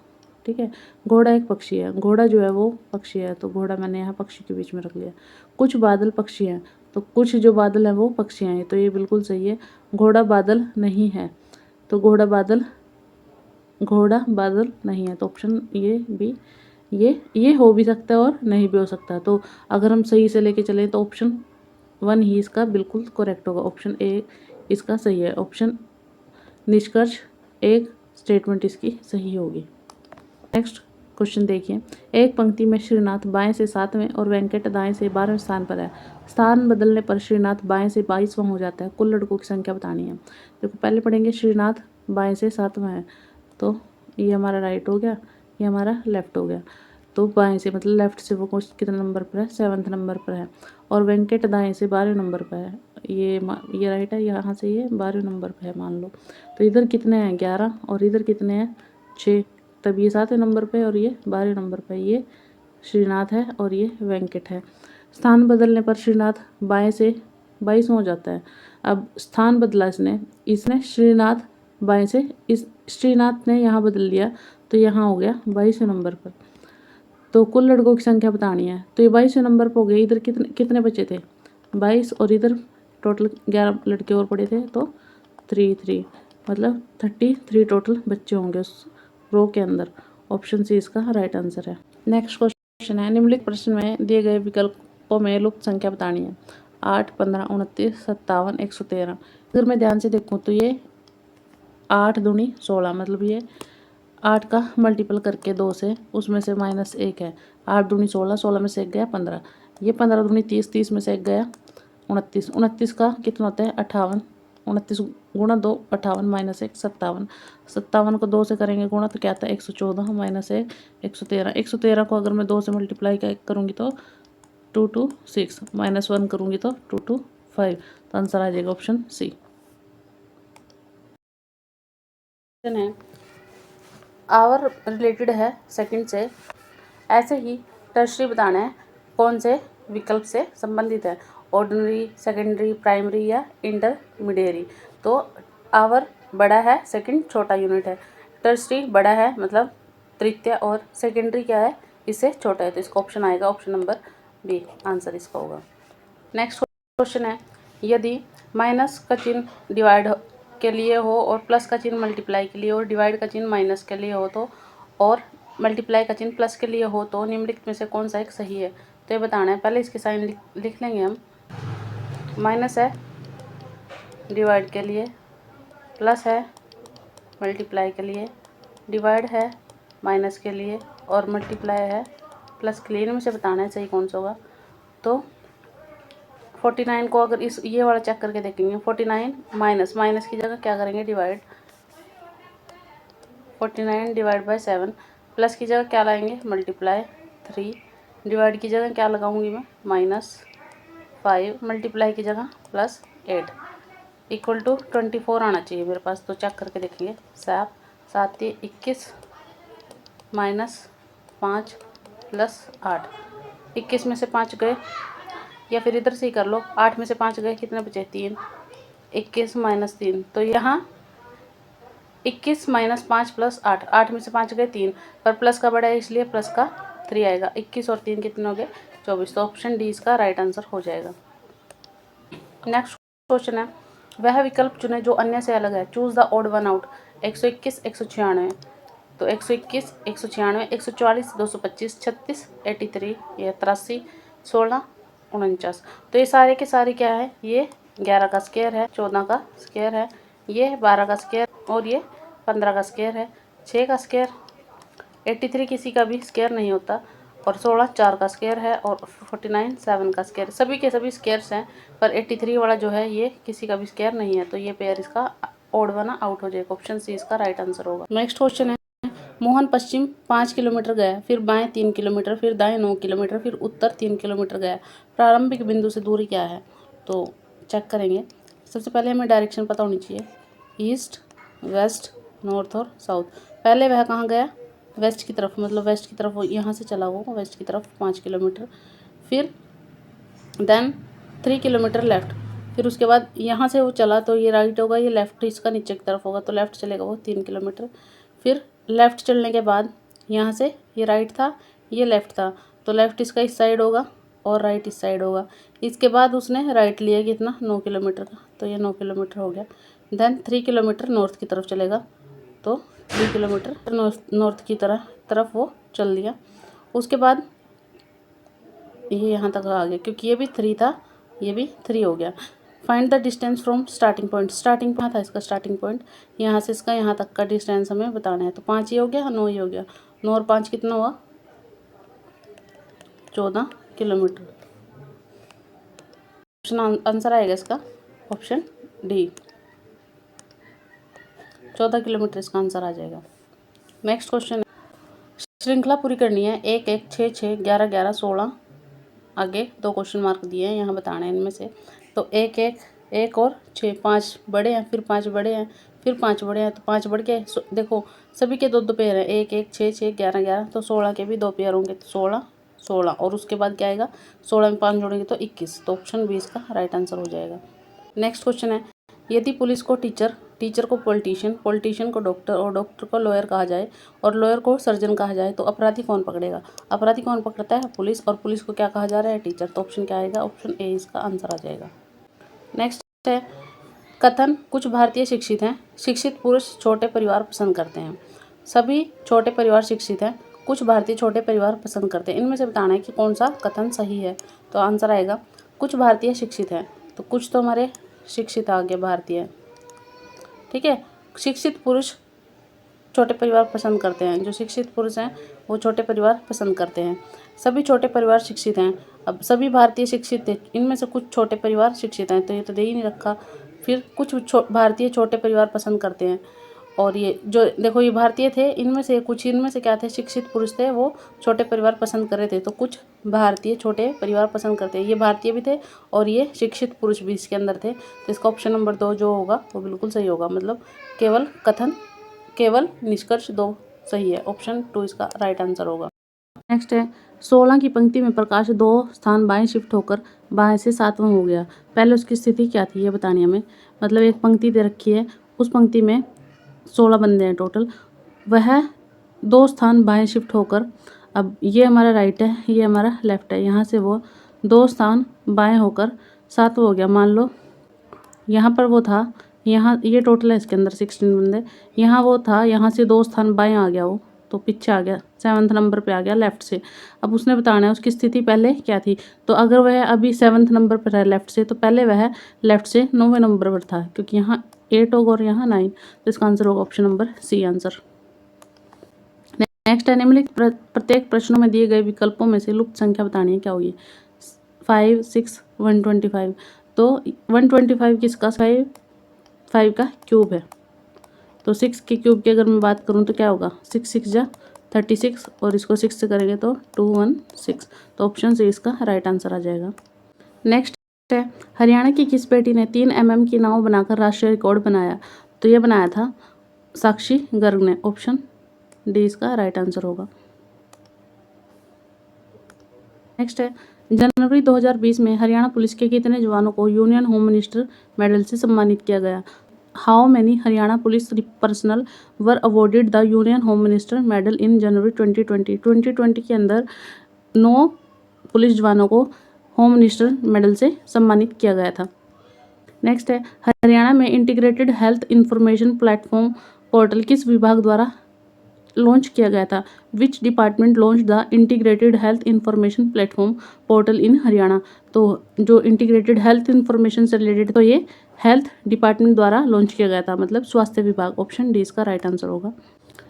ठीक है। घोड़ा एक पक्षी है, घोड़ा जो है वो पक्षी है, तो घोड़ा मैंने यहाँ पक्षी के बीच में रख लिया। कुछ बादल पक्षी हैं, तो कुछ जो बादल हैं वो पक्षी हैं, तो ये बिल्कुल सही है। घोड़ा बादल नहीं है, तो घोड़ा बादल नहीं है। तो ऑप्शन ये भी, ये हो भी सकता है और नहीं भी हो सकता। तो अगर हम सही से लेके चलें तो ऑप्शन 1 ही इसका बिल्कुल करेक्ट होगा। ऑप्शन ए इसका सही है। ऑप्शन निष्कर्ष एक स्टेटमेंट इसकी सही होगी। नेक्स्ट क्वेश्चन देखिए, एक पंक्ति में श्रीनाथ बाएं से 7वें और वेंकट दाएं से 12वें स्थान पर है। स्थान बदलने पर श्रीनाथ बाएं से 22वां हो जाता है। कुल लड़कों की संख्या बतानी है। देखो पहले पढ़ेंगे श्रीनाथ बाएं से 7वां है, तो ये हमारा राइट हो गया, ये हमारा लेफ्ट हो गया। तो बाएं से मतलब लेफ्ट से वो कितने नंबर पर है? 7वें नंबर पर है। और वेंकट दाएं से 12वें नंबर पर है। ये राइट है, यहाँ से ये 12वें नंबर पर है मान लो। तो इधर कितने हैं? 11, और इधर कितने हैं? 6। तब ये 7वें नंबर पे और ये 12वें नंबर पे। ये श्रीनाथ है और ये वेंकट है। स्थान बदलने पर श्रीनाथ बाएं से 22वां हो जाता है। अब स्थान बदला इसने श्रीनाथ बाएं से, इस श्रीनाथ ने यहाँ बदल लिया तो यहाँ हो गया 22वें नंबर पर। तो कुल लड़कों की संख्या बतानी है, तो ये 22वें नंबर पर हो गए। इधर कितने बचे थे? 22, और इधर टोटल 11 लड़के और पड़े थे, तो 3 मतलब 33 टोटल बच्चे होंगे उस रो के अंदर। ऑप्शन सी इसका राइट आंसर है। नेक्स्ट क्वेश्चन है निम्नलिखित प्रश्न में दिए गए विकल्पों में लुप्त संख्या बतानी है। 8, 15, 29, 57, 113। अगर मैं ध्यान से देखूँ तो ये 8 दूनी 16, मतलब ये 8 का मल्टीपल करके 2 से, उसमें से -1 है। 8 दूनी 16, 16 में से 1 गया 15। ये 15 दूनी 30, 30 में से 1 गया 29। 29 का कितना होता है? 58। 29 गुणा 2 58 -1 57। 57 को 2 से करेंगे गुणा तो क्या आता है? 114 -1 113। 113 को अगर मैं 2 से मल्टीप्लाई करूँगी तो 226, -1 करूँगी तो 225। तो आंसर आ जाएगा ऑप्शन सी। है आवर रिलेटेड है सेकंड से। ऐसे ही टर्शरी बताना है कौन से विकल्प से संबंधित है, ऑर्डिनरी, सेकेंडरी, प्राइमरी या इंटरमीडिएरी। तो आवर बड़ा है, सेकंड छोटा यूनिट है। टर्शरी बड़ा है मतलब तृतीय, और सेकेंडरी क्या है? इससे छोटा है। तो इसका ऑप्शन आएगा ऑप्शन नंबर बी, आंसर इसका होगा। नेक्स्ट क्वेश्चन है यदि माइनस का चिन्ह डिवाइड के लिए हो और प्लस का चिन्ह मल्टीप्लाई के लिए और डिवाइड का चिन्ह माइनस के लिए हो तो, और मल्टीप्लाई का चिन्ह प्लस के लिए हो तो निम्नलिखित में से कौन सा एक सही है, तो ये बताना है। पहले इसके साइन लिख लेंगे हम। माइनस है डिवाइड के लिए, प्लस है मल्टीप्लाई के लिए, डिवाइड है माइनस के लिए, और मल्टीप्लाई है प्लस के लिए। इनमें से बताना है सही कौन सा होगा। तो 49 को अगर इस ये वाला चेक करके देखेंगे, 49 माइनस की जगह क्या करेंगे, डिवाइड। 49 डिवाइड बाई 7, प्लस की जगह क्या लाएंगे, मल्टीप्लाई 3, डिवाइड की जगह क्या लगाऊंगी मैं, -5, मल्टीप्लाई की जगह +8, इक्वल टू 24 आना चाहिए मेरे पास। तो चेक करके देखेंगे। 7 × 21 -5 + 8, 21 में से 5 गए, या फिर इधर से ही कर लो, 8 में से 5 गए, कितने बचे, 3, 21 - 3, तो यहाँ 21 - 5 + 8, 8 में से 5 गए 3, पर प्लस का बड़ा है इसलिए प्लस का 3 आएगा। 21 और 3 कितने हो गए, 24। तो ऑप्शन डी इसका राइट आंसर हो जाएगा। नेक्स्ट क्वेश्चन है, वह विकल्प चुने जो अन्य से अलग है। Choose the odd one out. 121 196, तो 121 196, 144 225, 36 83, ये 83 16 49। तो ये सारे के सारे क्या है, ये 11 का स्क्वायर है, 14 का स्क्वायर है, ये 12 का स्क्वायर, और ये 15 का स्क्वायर है, 6 का स्क्वायर, 83 किसी का भी स्क्वायर नहीं होता, और 16 4 का स्क्वायर है, और 49 7 का स्क्वायर। सभी के सभी स्क्वायर्स हैं, पर 83 वाला जो है ये किसी का भी स्क्वायर नहीं है, तो ये पेयर इसका ऑड बना आउट हो जाएगा। ऑप्शन सी इसका राइट आंसर होगा। नेक्स्ट क्वेश्चन है, मोहन पश्चिम 5 किलोमीटर गया, फिर बाएं 3 किलोमीटर, फिर दाएं 9 किलोमीटर, फिर उत्तर 3 किलोमीटर गया। प्रारंभिक बिंदु से दूरी क्या है, तो चेक करेंगे। सबसे पहले हमें डायरेक्शन पता होनी चाहिए, ईस्ट वेस्ट नॉर्थ और साउथ। पहले वह कहाँ गया, वेस्ट की तरफ, मतलब वेस्ट की तरफ, यहाँ से चला वो वेस्ट की तरफ 5 किलोमीटर, फिर देन 3 किलोमीटर लेफ़्ट, फिर उसके बाद यहाँ से वो चला तो ये राइट होगा, ये लेफ़्ट इसका नीचे की तरफ होगा, तो लेफ़्ट चलेगा वो 3 किलोमीटर। फिर लेफ़्ट चलने के बाद यहाँ से ये राइट था, ये लेफ़्ट था, तो लेफ़्ट इसका इस साइड होगा और राइट इस साइड होगा। इसके बाद उसने राइट लिया कितना, 9 किलोमीटर का, तो ये 9 किलोमीटर हो गया। देन 3 किलोमीटर नॉर्थ की तरफ चलेगा, तो 3 किलोमीटर नॉर्थ की तरफ वो चल दिया। उसके बाद ये यहाँ तक आ गया, क्योंकि ये भी 3 था, ये भी 3 हो गया। Find the distance from starting point. Starting कहाँ था इसका, स्टार्टिंग पॉइंट यहाँ से इसका यहाँ तक का डिस्टेंस हमें बताना है। तो 5 ये हो गया, 9 ये हो गया, 9 और 5 कितना हुआ, 14 किलोमीटर। ऑप्शन आंसर आएगा इसका ऑप्शन डी, 14 किलोमीटर इसका आंसर आ जाएगा। नेक्स्ट क्वेश्चन है, श्रृंखला पूरी करनी है, 1 1 6 6 11 11 16, आगे 2 क्वेश्चन मार्क दिए हैं, यहाँ बताना है इनमें से। तो 1 1 1 और 6, 5 बड़े हैं, फिर 5 बड़े हैं, फिर 5 बड़े हैं, तो 5 बढ़ के देखो सभी के 2 2 पेयर हैं, 1 1 6 6 11 11, तो 16 के भी 2 पेयर होंगे, तो 16 16, और उसके बाद क्या आएगा, 16 में 5 जोड़ेंगे तो 21, तो ऑप्शन बी इसका राइट आंसर हो जाएगा। नेक्स्ट क्वेश्चन है, यदि पुलिस को टीचर, टीचर को पॉलिटिशियन, पॉलिटिशियन को डॉक्टर, और डॉक्टर को लॉयर कहा जाए, और लॉयर को सर्जन कहा जाए, तो अपराधी कौन पकड़ेगा। अपराधी कौन पकड़ता है, पुलिस, और पुलिस को क्या कहा जा रहा है, टीचर। तो ऑप्शन क्या आएगा, ऑप्शन ए इसका आंसर आ जाएगा। नेक्स्ट है, कथन, कुछ भारतीय शिक्षित हैं, शिक्षित पुरुष छोटे परिवार पसंद करते हैं। सभी छोटे परिवार शिक्षित हैं, कुछ भारतीय छोटे परिवार पसंद करते हैं। इनमें से बताना है कि कौन सा कथन सही है। तो आंसर आएगा, कुछ भारतीय शिक्षित हैं, तो कुछ तो हमारे शिक्षित आ गया, भारतीय, ठीक है। शिक्षित पुरुष छोटे परिवार पसंद करते हैं, जो शिक्षित पुरुष हैं वो छोटे परिवार पसंद करते हैं। सभी छोटे परिवार शिक्षित हैं, अब सभी भारतीय शिक्षित थे, इनमें से कुछ छोटे परिवार शिक्षित हैं, तो ये तो दे ही नहीं रखा। फिर कुछ भारतीय छोटे परिवार पसंद करते हैं, और ये जो देखो ये भारतीय थे, इनमें से कुछ, इनमें से क्या थे, शिक्षित पुरुष थे, वो छोटे परिवार पसंद कर रहे थे, तो कुछ भारतीय छोटे परिवार पसंद करते हैं। ये भारतीय भी थे और ये शिक्षित पुरुष भी इसके अंदर थे, तो इसका ऑप्शन नंबर 2 जो होगा वो बिल्कुल सही होगा। मतलब केवल कथन, केवल निष्कर्ष 2 सही है, ऑप्शन 2 इसका राइट आंसर होगा। नेक्स्ट है, 16 की पंक्ति में प्रकाश 2 स्थान बाएं शिफ्ट होकर बाएं से 7वां हो गया, पहले उसकी स्थिति क्या थी, ये बतानी हमें। मतलब एक पंक्ति दे रखी है, उस पंक्ति में 16 बंदे हैं टोटल, वह 2 स्थान बाएं शिफ्ट होकर, अब ये हमारा राइट है, ये हमारा लेफ्ट है, यहाँ से वो 2 स्थान बाएं होकर 7वां हो गया। मान लो यहाँ पर वो था, यहाँ ये टोटल है इसके अंदर 16 बंदे, यहाँ वो था, यहाँ से 2 स्थान बाएं आ गया वो, तो पीछे आ गया, 7वें नंबर पे आ गया लेफ़्ट से। अब उसने बताना है उसकी स्थिति पहले क्या थी। तो अगर वह अभी 7वें नंबर पर है लेफ़्ट से, तो पहले वह लेफ़्ट से 9वें नंबर पर था, क्योंकि यहाँ 8 होगा और यहाँ 9। तो इसका आंसर होगा option number C answer. Next है, निम्नलिखित प्रत्येक प्रश्नों में दिए गए विकल्पों में से लुप्त संख्या बतानी है, क्या होगी। 5, 6, 125। तो 125 किसका 5 का क्यूब है। तो 6 के क्यूब की अगर मैं बात करूँ तो क्या होगा, 6 6 जा 36 और इसको 6 से करेंगे तो 216। तो ऑप्शन से इसका राइट आंसर आ जाएगा। नेक्स्ट है, हरियाणा की किस बेटी ने 3 mm की नाव बनाकर राष्ट्रीय रिकॉर्ड बनाया। तो ये बनाया था साक्षी गर्ग ने। ऑप्शन डी इसका राइट आंसर होगा। नेक्स्ट है, जनवरी 2020 में हरियाणा पुलिस के कितने जवानों को यूनियन होम मिनिस्टर मेडल से सम्मानित किया गया। How many Haryana police personnel were awarded the union home minister medal in January 2020। 2020 के अंदर 9 पुलिस जवानों को होम मिनिस्टर मेडल से सम्मानित किया गया था। नेक्स्ट है, हरियाणा में integrated health information platform portal किस विभाग द्वारा लॉन्च किया गया था। Which department launch the integrated health information platform portal in Haryana. तो जो इंटीग्रेटेड हेल्थ इंफॉर्मेशन से रिलेटेड, तो ये हेल्थ डिपार्टमेंट द्वारा लॉन्च किया गया था, मतलब स्वास्थ्य विभाग। ऑप्शन डी इसका राइट आंसर होगा।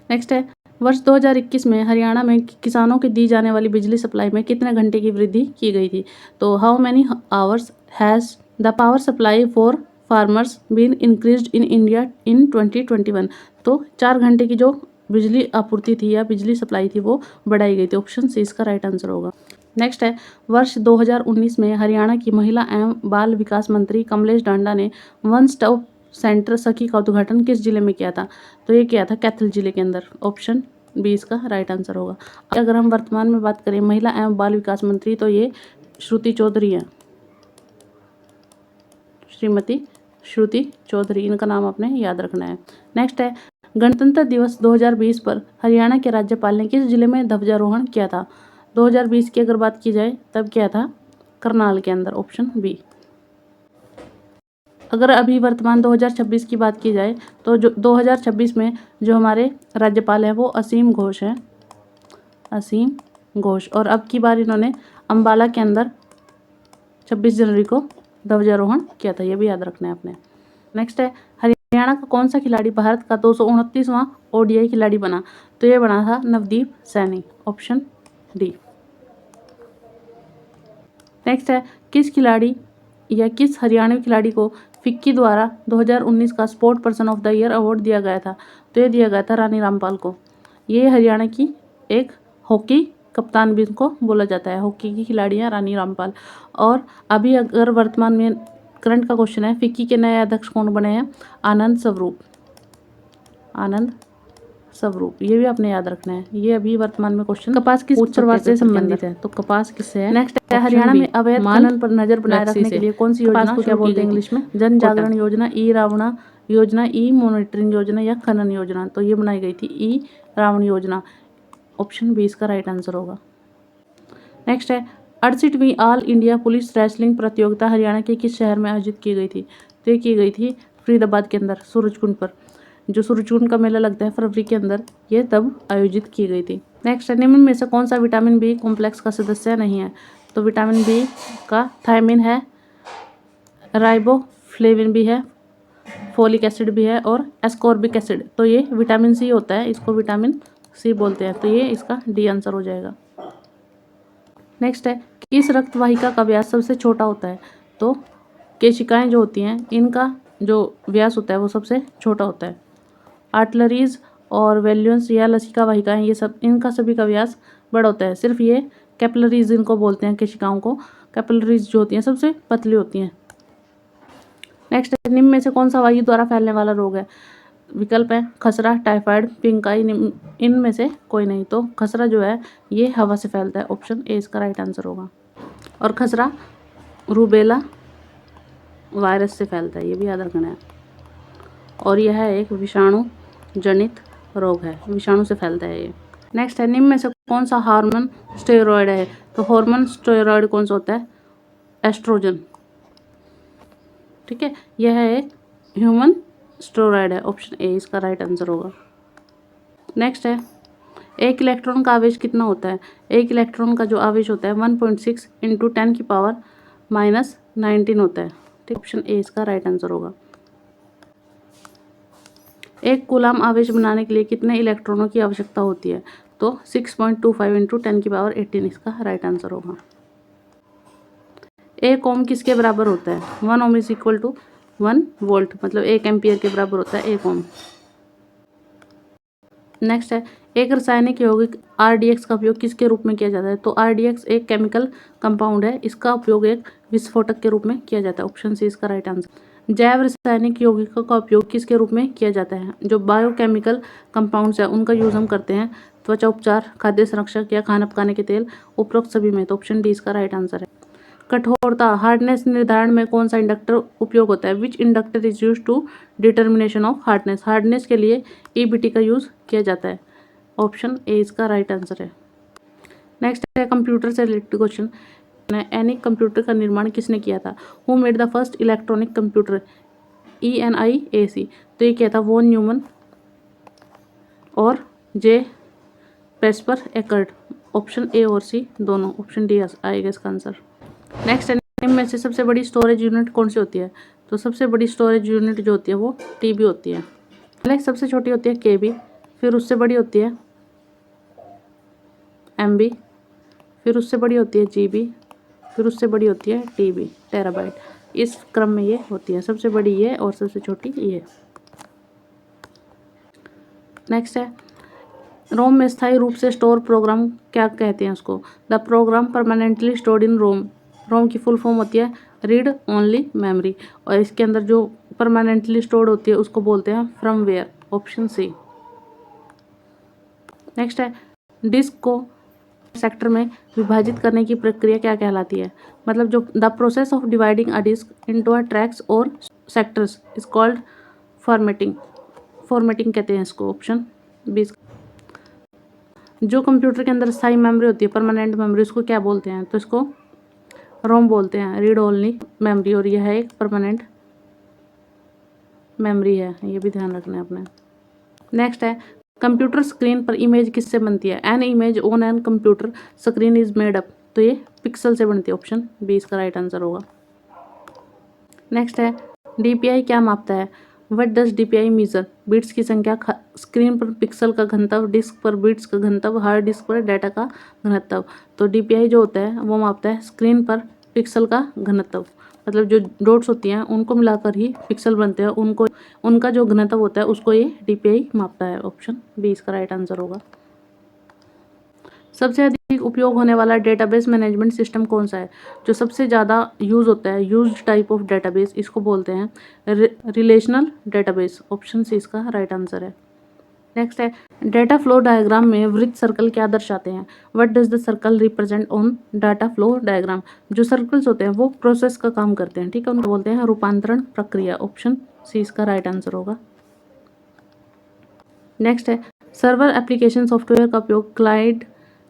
नेक्स्ट है, वर्ष 2021 में हरियाणा में किसानों को दी जाने वाली बिजली सप्लाई में कितने घंटे की वृद्धि की गई थी। तो how many hours has the power supply for farmers been increased in India in 2021। तो 4 घंटे की जो बिजली आपूर्ति थी या बिजली सप्लाई थी वो बढ़ाई गई थी। ऑप्शन सी इसका राइट आंसर होगा। नेक्स्ट है, वर्ष 2019 में हरियाणा की महिला एवं बाल विकास मंत्री कमलेश डांडा ने वन स्टॉप सेंटर सखी का उद्घाटन किस जिले में किया था। तो ये किया था कैथल जिले के अंदर। ऑप्शन बी इसका राइट आंसर होगा। अगर हम वर्तमान में बात करें महिला एवं बाल विकास मंत्री, तो ये श्रुति चौधरी हैं, श्रीमती श्रुति चौधरी, इनका नाम आपने याद रखना है। नेक्स्ट है, गणतंत्र दिवस 2020 पर हरियाणा के राज्यपाल ने किस जिले में ध्वजारोहण किया था। 2020 की अगर बात की जाए तब किया था करनाल के अंदर। Option B. अगर अभी वर्तमान 2026 की बात की जाए तो जो 2026 में जो हमारे राज्यपाल हैं वो असीम घोष हैं, असीम घोष। और अब की बार इन्होंने अम्बाला के अंदर 26 जनवरी को ध्वजारोहण किया था, ये भी याद रखना है आपने। नेक्स्ट है, हरियाणा का कौन सा खिलाड़ी भारत का 229वां ओडीआई खिलाड़ी बना। तो ये बना था Navdeep Saini. Option D. Next है, किस खिलाड़ी या किस हरियाणवी खिलाड़ी को फिक्की द्वारा 2019 का sport person of the year award दिया गया था। तो ये दिया गया था रानी रामपाल को। ये हरियाणा की एक हॉकी कप्तान भी इनको बोला जाता है, हॉकी की खिलाड़ी है रानी रामपाल। और अभी अगर वर्तमान में करंट का क्वेश्चन है, फिक्की के नए अध्यक्ष कौन बने हैं, आनंद स्वरूप, आनंद स्वरूप, ये भी आपने याद रखना है। ये अभी वर्तमान में क्वेश्चन कपास किस परिवार से संबंधित है, तो कपास किससे है। नेक्स्ट है, हरियाणा में अवैध खनन पर नजर बनाए रखने के लिए कौन सी योजना को क्या बोलते हैं इंग्लिश में, जन जागरण योजना, ई रावणा योजना, ई मॉनिटरिंग योजना या खनन योजना। तो ये बनाई गई थी ई रावण योजना। ऑप्शन बी इसका राइट आंसर होगा। नेक्स्ट है, 68वीं ऑल इंडिया पुलिस रेसलिंग प्रतियोगिता हरियाणा के किस शहर में आयोजित की गई थी। तो ये की गई थी फरीदाबाद के अंदर, सूरजकुंड पर। जो सूरजकुंड का मेला लगता है फरवरी के अंदर, ये तब आयोजित की गई थी। नेक्स्ट है, निम्न में से कौन सा विटामिन बी कॉम्प्लेक्स का सदस्य नहीं है। तो विटामिन बी का थायमिन है, राइबोफ्लेविन भी है, फोलिक एसिड भी है और एस्कॉर्बिक एसिड। तो ये विटामिन सी होता है, इसको विटामिन सी बोलते हैं। तो ये इसका डी आंसर हो जाएगा। नेक्स्ट है, किस रक्त वाहिका का व्यास सबसे छोटा होता है। तो केशिकाएं जो होती हैं इनका जो व्यास होता है वो सबसे छोटा होता है। आर्टलरीज और वेल्यून्स या लसिका वाहिकाएं, ये सब इनका सभी का व्यास बड़ा होता है। सिर्फ ये कैपिलरीज इनको बोलते हैं, केशिकाओं को। कैपिलरीज जो होती हैं सबसे पतली होती हैं। नेक्स्ट है, निम्न में से कौन सा वायु द्वारा फैलने वाला रोग है। विकल्प है खसरा, टाइफाइड, पिंक आई, इनमें से कोई नहीं। तो खसरा जो है ये हवा से फैलता है। ऑप्शन ए इसका राइट आंसर होगा। और खसरा रूबेला वायरस से फैलता है, ये भी याद रखना है। और यह एक विषाणु जनित रोग है, विषाणु से फैलता है ये। नेक्स्ट है, निम्न में से कौन सा हार्मोन स्टेरॉयड है। तो हार्मोन स्टेरॉयड कौन सा होता है, एस्ट्रोजन। ठीक है, यह एक ह्यूमन स्टेरॉयड है। ऑप्शन ए इसका राइट आंसर होगा। नेक्स्ट है, एक इलेक्ट्रॉन का आवेश कितना होता है? एक इलेक्ट्रॉन का जो आवेश होता है 1.6 इंटू 10⁻⁻19 होता है। ठीक, ऑप्शन ए इसका राइट आंसर होगा। एक कूलाम आवेश बनाने के लिए कितने इलेक्ट्रॉनों की आवश्यकता होती है? तो 6.25 इंटू 10⁻18 इसका राइट आंसर होगा। एक ओम किसके बराबर होता है? 1 ओम इज इक्वल टू 1 वोल्ट, मतलब 1 एम्पियर के बराबर होता है 1 ओम। नेक्स्ट है, एक रासायनिक यौगिक RDX का उपयोग किसके रूप में किया जाता है? तो RDX एक केमिकल कंपाउंड है, इसका उपयोग एक विस्फोटक के रूप में किया जाता है। ऑप्शन सी इसका राइट आंसर। जैव रासायनिक यौगिकों का उपयोग किसके रूप में किया जाता है? जो बायोकेमिकल कंपाउंड्स है उनका यूज हम करते हैं त्वचा उपचार, खाद्य संरक्षक या खाना पकाने के तेल, उपरोक्त सभी में। तो ऑप्शन डी इसका राइट आंसर है। कठोरता हार्डनेस निर्धारण में कौन सा इंडक्टर उपयोग होता है? Which inductor is use to determination of hardness? Hardness के लिए EBT का यूज किया जाता है। ऑप्शन ए इसका राइट आंसर है। नेक्स्ट है कंप्यूटर से रिलेटेड क्वेश्चन। एनिक कंप्यूटर का निर्माण किसने किया था? Who made the first electronic computer? ENIAC। तो ये क्या था? वॉन न्यूमन और जे पेस्पर एकर्ट। ऑप्शन ए और सी दोनों। ऑप्शन डी आएगा इसका आंसर। नेक्स्ट निम्न में से सबसे बड़ी स्टोरेज यूनिट कौन सी होती है? तो सबसे बड़ी स्टोरेज यूनिट जो होती है वो TB होती है। पहले सबसे छोटी होती है KB, फिर उससे बड़ी होती है MB, फिर उससे बड़ी होती है GB, फिर उससे बड़ी होती है TB, टेराबाइट। इस क्रम में ये होती है, सबसे बड़ी ये और सबसे छोटी ये। नेक्स्ट है, रोम में स्थायी रूप से स्टोर प्रोग्राम क्या कहते हैं उसको? The program permanently stored in ROM. ROM की फुल फॉर्म होती है रीड ओनली मेमोरी, और इसके अंदर जो परमानेंटली स्टोर्ड होती है उसको बोलते हैं फ्रॉमवेयर। Option C. नेक्स्ट है, डिस्क को सेक्टर में विभाजित करने की प्रक्रिया क्या कहलाती है? मतलब जो the process of dividing a disk into a tracks और sectors is called formatting. Formatting कहते हैं इसको। Option B. जो कंप्यूटर के अंदर स्थायी मेमोरी होती है, परमानेंट मेमोरी, उसको क्या बोलते हैं? तो इसको रोम बोलते हैं, रीड ओनली मेमोरी, और यह है एक परमानेंट मेमोरी है, ये भी ध्यान रखना है अपने। नेक्स्ट है, कंप्यूटर स्क्रीन पर इमेज किससे बनती है? An image on an computer screen is made up. तो ये पिक्सल से बनती है। ऑप्शन बी इसका राइट आंसर होगा। नेक्स्ट है, DPI क्या मापता है? What does DPI measure? Bits की संख्या, स्क्रीन पर पिक्सल का घनत्व, डिस्क पर बिट्स का घनत्व, हार्ड डिस्क पर डाटा का घनत्व। तो DPI जो होता है वो मापता है स्क्रीन पर पिक्सल का घनत्व, मतलब जो डॉट्स होती हैं उनको मिलाकर ही पिक्सल बनते हैं, उनको उनका जो घनत्व होता है उसको ये DPI मापता है। ऑप्शन बी इसका राइट आंसर होगा। सबसे अधिक उपयोग होने वाला डेटाबेस मैनेजमेंट सिस्टम कौन सा है? जो सबसे ज़्यादा यूज़ होता है, यूज्ड टाइप ऑफ डेटाबेस, इसको बोलते हैं रिलेशनल डेटाबेस। ऑप्शन सी इसका राइट आंसर है। नेक्स्ट है, डाटा फ्लो डायग्राम में वृत्त सर्कल क्या दर्शाते हैं? What does the circle represent on data flow diagram? जो सर्कल्स होते हैं वो प्रोसेस का काम करते हैं, ठीक है, उनको बोलते हैं रूपांतरण प्रक्रिया। ऑप्शन सी इसका राइट आंसर होगा। नेक्स्ट है, सर्वर एप्लीकेशन सॉफ्टवेयर का उपयोग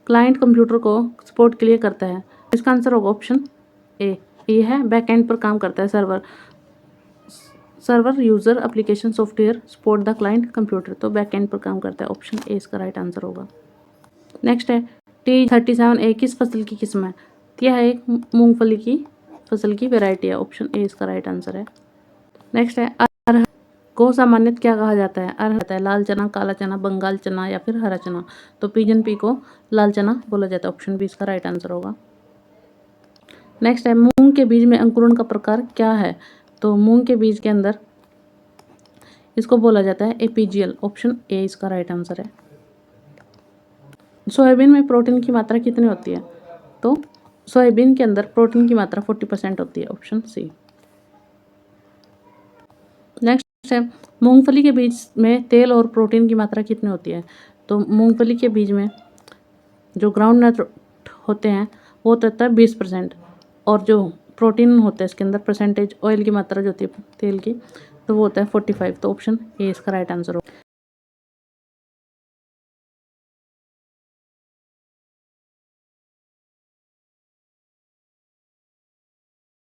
क्लाइंट कंप्यूटर को सपोर्ट के लिए करता है। इसका आंसर होगा ऑप्शन ए, ये है बैक एंड पर काम करता है server user application software support the client computer, तो बैक एंड पर काम करता है। ऑप्शन ए इसका राइट आंसर होगा। नेक्स्ट है, T37A किस फसल की किस्म है? यह एक मूंगफली की फसल की वेराइटी है। ऑप्शन ए इसका राइट आंसर है। नेक्स्ट है, अरहर को सामान्यतः क्या कहा जाता है? अरहर है लाल चना, काला चना, बंगाल चना या फिर हरा चना। तो पिजन पी को लाल चना बोला जाता है। ऑप्शन बी इसका राइट आंसर होगा। नेक्स्ट है, मूंग के बीज में अंकुरण का प्रकार क्या है? तो मूंग के बीज के अंदर इसको बोला जाता है एपीजियल। ऑप्शन ए इसका राइट आंसर है। सोयाबीन में प्रोटीन की मात्रा कितनी होती है? तो सोयाबीन के अंदर प्रोटीन की मात्रा 40% होती है। Option C. नेक्स्ट है, मूंगफली के बीज में तेल और प्रोटीन की मात्रा कितनी होती है? तो मूंगफली के बीज में जो ग्राउंड नट होते हैं वो होता है 20%, और जो प्रोटीन होता है इसके अंदर परसेंटेज ऑयल की मात्रा जो होती है तेल की, तो वो होता है 45। तो ऑप्शन ए इसका राइट आंसर होगा।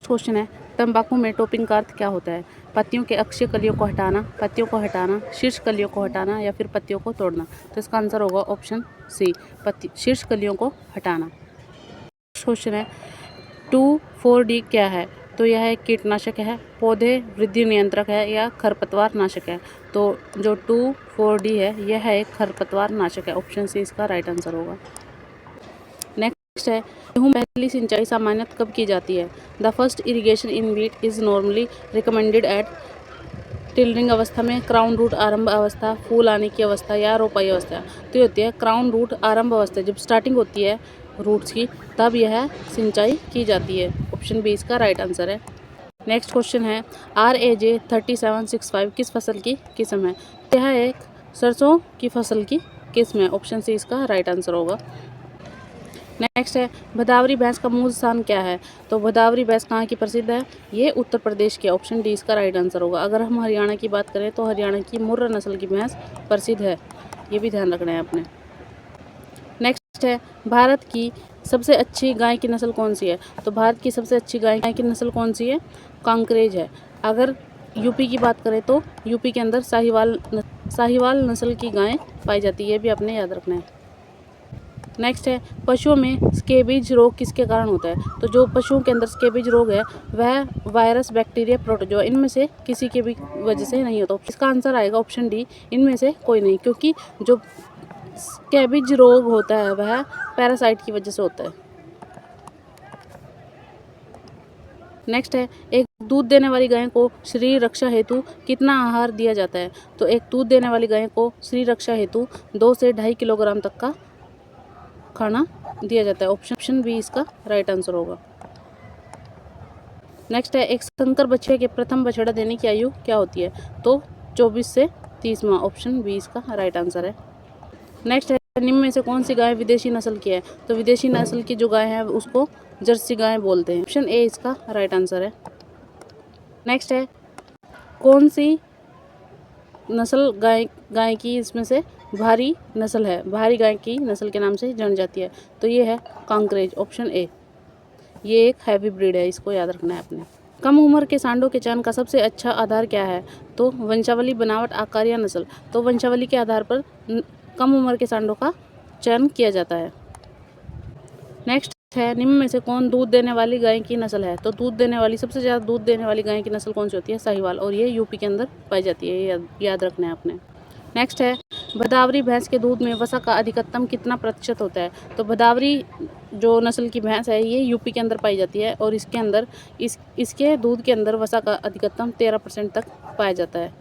क्वेश्चन है, तंबाकू में टोपिंग का अर्थ क्या होता है? पत्तियों के अक्षीय कलियों को हटाना, पत्तियों को हटाना, शीर्ष कलियों को हटाना या फिर पत्तियों को तोड़ना। तो इसका आंसर होगा ऑप्शन सी, शीर्ष कलियों को हटाना। क्वेश्चन है 2,4-D क्या है? तो यह एक कीटनाशक है, पौधे वृद्धि नियंत्रक है या खरपतवार नाशक है? तो जो 2,4-D है यह है एक खरपतवार नाशक है। ऑप्शन सी इसका राइट आंसर होगा। नेक्स्ट है गेहूं पहली सिंचाई सामान्यतः कब की जाती है? The first irrigation in wheat is normally recommended at tillering अवस्था में, क्राउन रूट आरंभ अवस्था, फूल आने की अवस्था या रोपाई अवस्था। तो ये होती है क्राउन रूट आरंभ अवस्था, जब स्टार्टिंग होती है रूट्स की तब यह सिंचाई की जाती है। ऑप्शन बी इसका राइट आंसर है। नेक्स्ट क्वेश्चन है RAJ 3765 किस फसल की किस्म है? यह एक सरसों की फसल की किस्म है। ऑप्शन सी इसका राइट आंसर होगा। नेक्स्ट है भदावरी भैंस का मूल स्थान क्या है? तो भदावरी भैंस कहाँ की प्रसिद्ध है? ये उत्तर प्रदेश की। ऑप्शन डी इसका राइट आंसर होगा। अगर हम हरियाणा की बात करें तो हरियाणा की मुर्रा नस्ल की भैंस प्रसिद्ध है, ये भी ध्यान रखना है आपने। नेक्स्ट है भारत की सबसे अच्छी गाय की नस्ल कौन सी है? तो भारत की सबसे अच्छी गाय की नस्ल कौन सी है? कांकरेज है। अगर यूपी की बात करें तो यूपी के अंदर साहिवाल नस्ल की गायें पाई जाती है, ये भी आपने याद रखना है। नेक्स्ट है पशुओं में स्केबीज रोग किसके कारण होता है? तो जो पशुओं के अंदर स्केबीज रोग है वह वायरस, बैक्टीरिया, प्रोटोजोआ इनमें से किसी के भी वजह से नहीं होता। इसका आंसर आएगा ऑप्शन डी, इनमें से कोई नहीं, क्योंकि जो स्केबीज रोग होता है वह पैरासाइट की वजह से होता है। नेक्स्ट है एक दूध देने वाली गाय को शरीर रक्षा हेतु कितना आहार दिया जाता है? तो एक दूध देने वाली गाय को शरीर रक्षा हेतु 2 से 2.5 किलोग्राम तक का खाना दिया जाता है। ऑप्शन बी इसका राइट आंसर होगा। नेक्स्ट है एक संकर बछड़े के प्रथम बछड़ा देने की आयु क्या होती है? तो 24 से 30 माह। ऑप्शन बी इसका राइट आंसर है। नेक्स्ट है निम्न में से कौन सी गाय विदेशी नस्ल की है? तो विदेशी नस्ल की जो गाय है उसको जर्सी गाय बोलते हैं। ऑप्शन ए इसका राइट आंसर है। नेक्स्ट है कौन सी नस्ल गाय की इसमें से भारी नस्ल है, भारी गाय की नस्ल के नाम से जानी जाती है? तो ये है कांकरेज। ऑप्शन ए, ये एक हैवी ब्रीड है, इसको याद रखना है आपने। कम उम्र के सांडों के चयन का सबसे अच्छा आधार क्या है? तो वंशावली, बनावट, आकार या नस्ल। तो वंशावली के आधार पर कम उम्र के सांडों का चयन किया जाता है। नेक्स्ट है निम्न में से कौन दूध देने वाली गाय की नस्ल है? तो दूध देने वाली सबसे ज़्यादा दूध देने वाली गाय की नस्ल कौन सी होती है? साहिवाल, और ये यूपी के अंदर पाई जाती है, ये याद रखना है आपने। नेक्स्ट है भदावरी भैंस के दूध में वसा का अधिकतम कितना प्रतिशत होता है? तो भदावरी जो नस्ल की भैंस है ये यूपी के अंदर पाई जाती है और इसके अंदर इसके दूध के अंदर वसा का अधिकतम 13% तक पाया जाता है।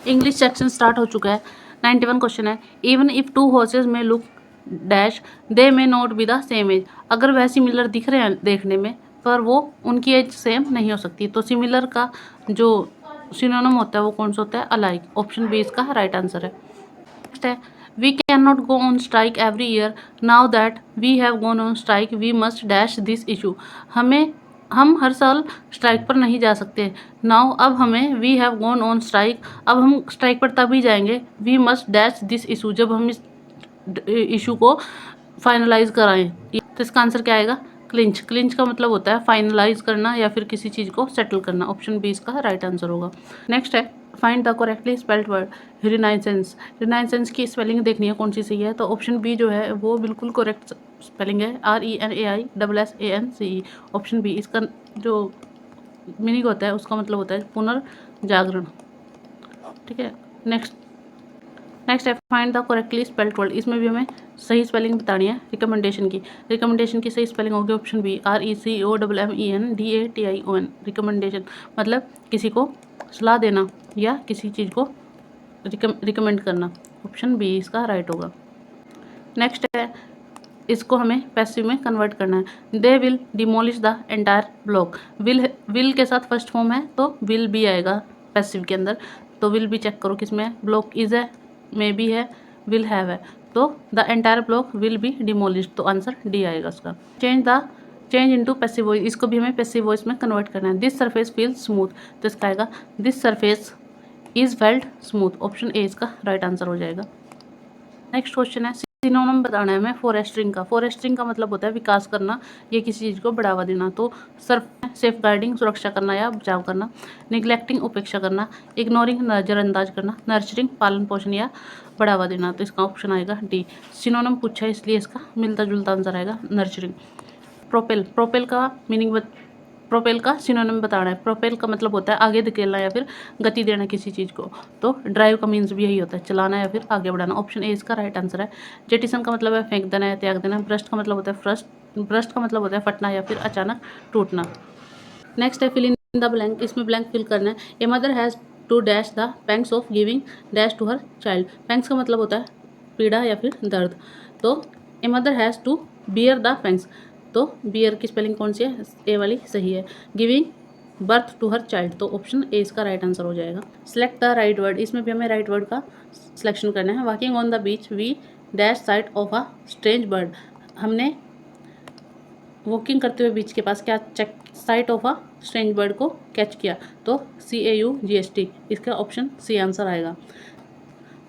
इंग्लिश सेक्शन स्टार्ट हो चुका है। 91 क्वेश्चन है even if two horses may look dash they may not be the same age. अगर वह सिमिलर दिख रहे हैं देखने में पर वो उनकी एज सेम नहीं हो सकती। तो सिमिलर का जो सिनोनिम होता है वो कौन सा होता है? अलाइक। ऑप्शन बी इसका राइट आंसर है। नेक्स्ट है we can not go on strike every year now that we have gone on strike we must dash this issue. हम हर साल स्ट्राइक पर नहीं जा सकते। नाउ अब हमें we have gone on strike, अब हम स्ट्राइक पर तभी जाएंगे we must dash this issue, जब हम इस इशू को फाइनलाइज कराएं। तो इसका आंसर क्या आएगा? क्लिंच। क्लिंच का मतलब होता है फाइनलाइज करना या फिर किसी चीज़ को सेटल करना। ऑप्शन बी इसका राइट आंसर होगा। नेक्स्ट है find the correctly spelled word renaissance. Renaissance की स्पेलिंग देखनी है कौन सी सही है। तो ऑप्शन बी जो है वो बिल्कुल करेक्ट स्पेलिंग है, RENAISSANCE। ऑप्शन बी इसका जो मीनिंग होता है उसका मतलब होता है पुनर्जागरण। ठीक है। नेक्स्ट है find the correctly spelled word. इसमें भी हमें सही स्पेलिंग बतानी है रिकमेंडेशन की। रिकमेंडेशन की सही स्पेलिंग होगी ऑप्शन बी RECOMMENDATION। रिकमेंडेशन मतलब किसी को सलाह देना या किसी चीज़ को रिकमेंड करना। ऑप्शन बी इसका राइट होगा। नेक्स्ट है इसको हमें पैसिव में कन्वर्ट करना है। They will demolish the entire block. Will के साथ फर्स्ट फॉर्म है तो विल भी आएगा पैसिव के अंदर। तो विल भी चेक करो किसमें है। ब्लॉक इज है, मे बी है, विल हैव है। तो the entire block will be demolish, तो आंसर डी आएगा उसका। चेंज इनटू पैसिव वॉइस, इसको भी हमें पैसिव वॉइस में कन्वर्ट करना है। दिस सरफेस फील्स स्मूथ, तो इसका आएगा this surface is felt smooth. Option A इसका राइट आंसर हो जाएगा। नेक्स्ट क्वेश्चन है सिनोनिम बताना है हमें फॉरेस्ट स्ट्रिंग का। फॉरेस्ट स्ट्रिंग का मतलब होता है विकास करना, ये किसी चीज़ को बढ़ावा देना। तो सेफ गार्डिंग सुरक्षा करना या बचाव करना, निगलेक्टिंग उपेक्षा करना, इग्नोरिंग नज़रअंदाज करना, नर्चरिंग पालन पोषण या बढ़ावा देना। तो इसका ऑप्शन आएगा डी। सिनोनिम पूछा है इसलिए इसका मिलता जुलता आंसर आएगा नर्चरिंग। प्रोपेल का मीनिंग प्रोपेल का सिनोनिम बताना है। प्रोपेल का मतलब होता है आगे धकेलना या फिर गति देना किसी चीज़ को। तो ड्राइव का मीन्स भी यही होता है, चलाना या फिर आगे बढ़ाना। ऑप्शन ए इसका राइट आंसर है। जेटिसन का मतलब है फेंक देना या त्याग देना। ब्रस्ट का मतलब होता है ब्रस्ट का मतलब होता है फटना या फिर अचानक टूटना। नेक्स्ट है फिल इन द ब्लैंक। इसमें ब्लैंक फिल करना है। A mother has to dash the pangs of giving dash to her child. Pangs का मतलब होता है पीड़ा या फिर दर्द। तो a mother has to bear the pangs. तो बियर की स्पेलिंग कौन सी है? ए वाली सही है। Giving birth to her child. तो ऑप्शन ए इसका राइट आंसर हो जाएगा। Select the right word. इसमें भी हमें राइट वर्ड का सिलेक्शन करना है। Walking on the beach we dash side of a strange bird. हमने वॉकिंग करते हुए बीच के पास क्या check sight of a strange bird को कैच किया। तो CAUGST इसका ऑप्शन सी आंसर आएगा।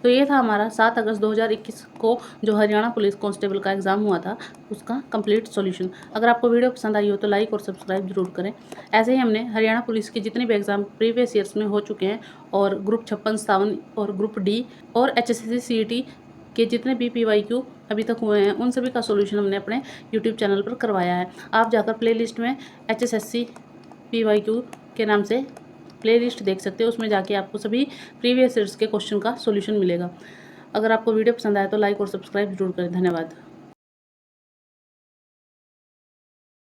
तो ये था हमारा 7 अगस्त 2021 को जो हरियाणा पुलिस कांस्टेबल का एग्ज़ाम हुआ था उसका कंप्लीट सॉल्यूशन। अगर आपको वीडियो पसंद आई हो तो लाइक और सब्सक्राइब जरूर करें। ऐसे ही हमने हरियाणा पुलिस के जितने भी एग्ज़ाम प्रीवियस ईयर्स में हो चुके हैं और ग्रुप 56, 57 और ग्रुप D और HSSC CET के जितने भी PYQ अभी तक हुए हैं उन सभी का सॉल्यूशन हमने अपने YouTube चैनल पर करवाया है। आप जाकर प्लेलिस्ट में HSSC PYQ के नाम से प्लेलिस्ट देख सकते हो, उसमें जाके आपको सभी प्रीवियस ईयर्स के क्वेश्चन का सॉल्यूशन मिलेगा। अगर आपको वीडियो पसंद आए तो लाइक और सब्सक्राइब जरूर करें। धन्यवाद।